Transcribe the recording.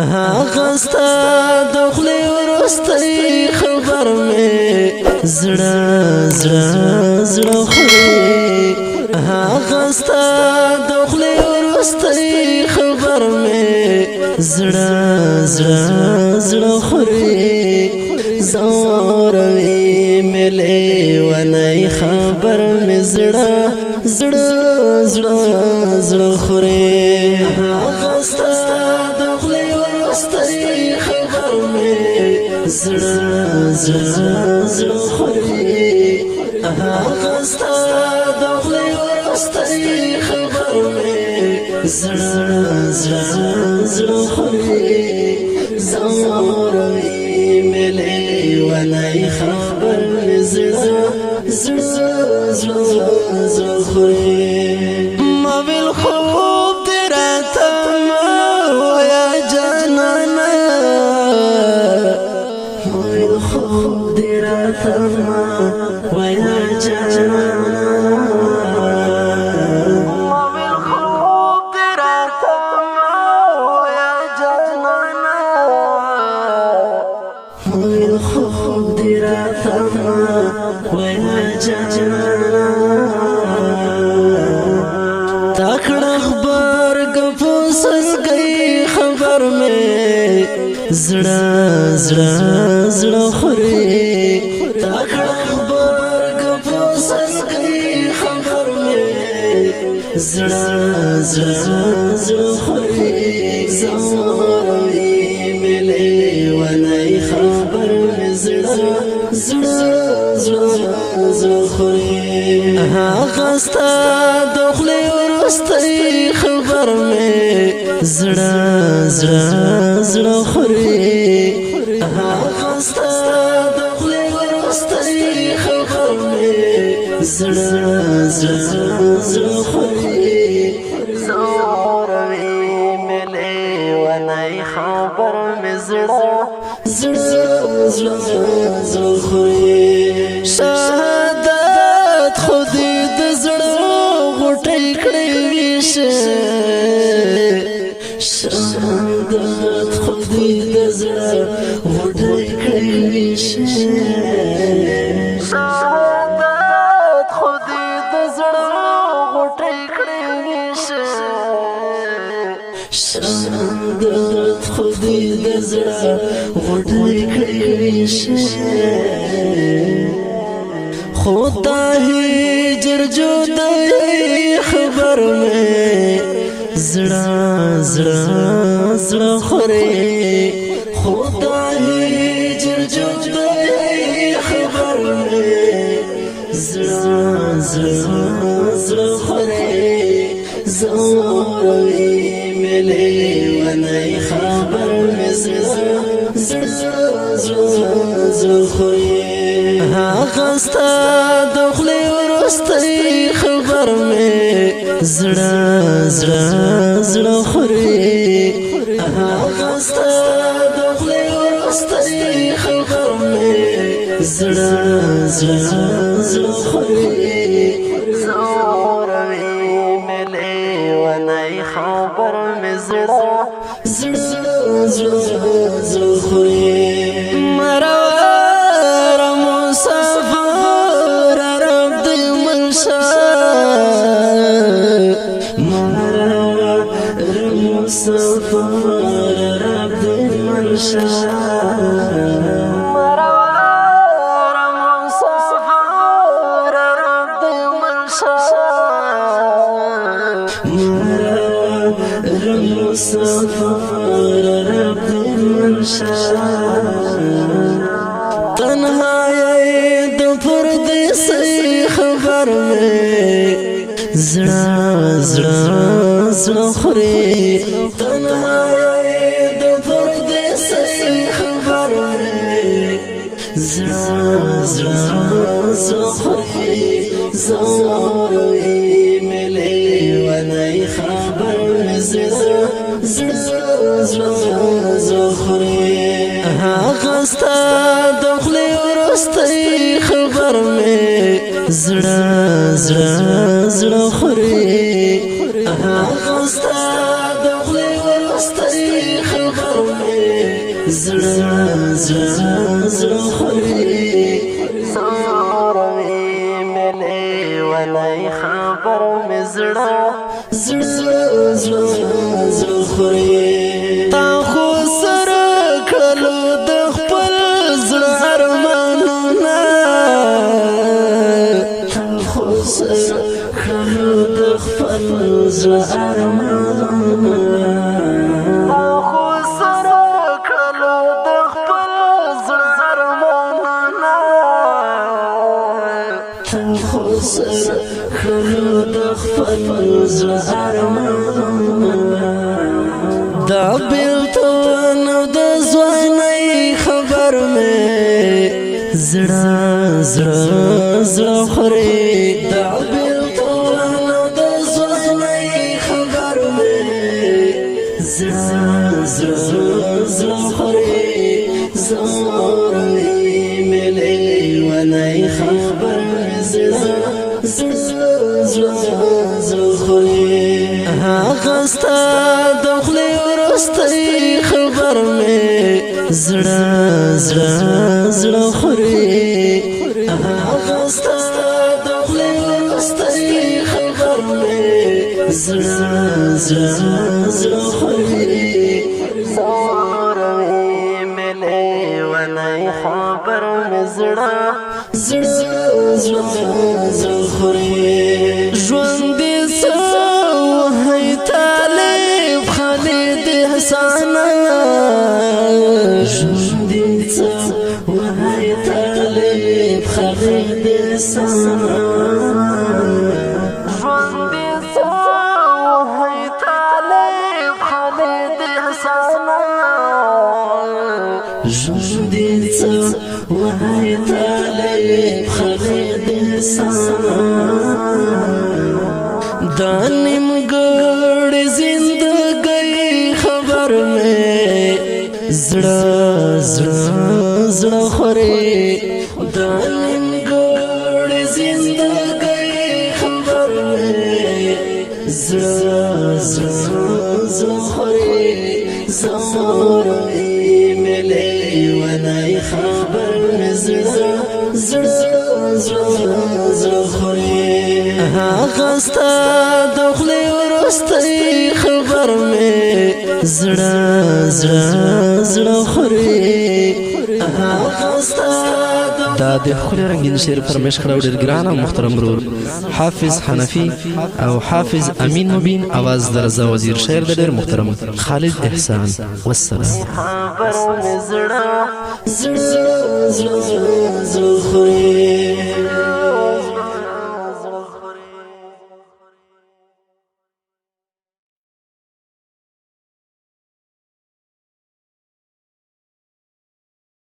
غستا دخلی ورستی خبر می زړه زړه زړه خوري غستا دخلی ورستی خبر می زړه زړه زړه خوري زوروي ملي ونای خبر می زړه زړه زړه زړه خوري غستا دخلی ورستی خبر می زړه زړه زړه خوري غستا دخلی ورستی خبر می زړه زړه زړه خوري زوروي ملي ونای خبر می زړه زړه زړه زړه خوري ما بالخوب درته ويا جنانا ما بالخوب درته ويا جنانا ما بالخوب درته ويا جنانا ما بالخوب درته ويا جنانا تاکڑ اخبار گفوسن گئی خبر میں زڑا زڑا زڑا خوری تاکڑ اخبار گفوسن گئی خبر میں زڑا زڑا زڑا خوری زوروی ملے ونائی خبر میں زڑا زڑا زڑا زڑا خوری غستا دخلی ورستی خبر می زړه زړه زړه خوري غستا دخلی ورستی خبر می زړه زړه زړه خوري زوروي ملي ونای خبر می زړه زړه زړه زړه خوري شهادت خودی د زړه غټی کړی ویشه شهادت خودی د زړه غټی کړی ویشه شهادت خودی د زړه غټی کړی ویشه شهادت خودی د زړه غټی کړی ویشه خدا هجر جدائی خبر میں زڑا زڑا زڑا خورے خدا هجر جدائی خبر میں زڑا زڑا زڑا خورے زوروی ملے ونائی خبر میں زڑا زڑا زڑا زڑا خورے غستا دخلی ورستی خبر می زړه زړه زړه خوري غستا دخلی ورستی خبر می زړه زړه زړه خوري زوروي ملي ونای خبر می زړه زړه زړه زړه خوري مسافر رب دی منشا مسافر رب دی منشا مسافر رب دی منشا مسافر رب دی منشا تنهایی دو پردیسی خبر می زړه زړه زړه خوري تنهایی دو پردیسی خبر می زړه زړه زړه خوري زوروي ملي ونای خبر می زړه زړه زړه زړه خوري غستا دخلی ورستی خبر می زړه زړه زړه خوري غستا دخلی ورستی خبر زړه زړه زړه خوري سوروي ملي ولای خبر مې زړه زړه زړه زړه خوري تا خو سره کړلو د خپل زړه ارمانونه تا خو سره کړلو د خپل زړه ارمانونه سر خلو د خپل زړه ارمانونه دا بیلتون او د ځوانۍ خبر مې زړه زړه زړه خوري دا بیلتون او د ځوانۍ خبر مې زړه زړه زړه خوري زوروي ملي ولای خبر زړه زړه زړه خوري هغه ستا د خولې وروستی خبر مې زړه زړه زړه خوري هغه ستا د خولې وروستی خبر مې زړه زړه زړه خوري سوروي ملي ولای خبر مې زړه زړه زړه زړه خوري ژوند دې څه وهی طالب خالد احسان ژوند دې څه وهی طالب خالد احسان ژوند دې څه وهی طالب خالد احسان ژوند دې څه وهی طالب خالد دا نیمګړ زندګۍ خبر مې زړه زړه زړه خوري دا نیمګړ زندګۍ خبر مې زړه زړه زړه خوري زوروي ملي ولای خبر مې زړه زړه زړه زړه خوري هغه ستا د خولې وروستی خبر مې زړه زړه زړه خوري هغه ستا دا د خولې رنګین شعر فرمایش کړو ډېر ګران او محترم ورور حافظ حنفي او حافظ امین مبین आवाज د رضا وزیر شعر د ډېر محترم خالد احسان والسلام خبر مې زړه زړه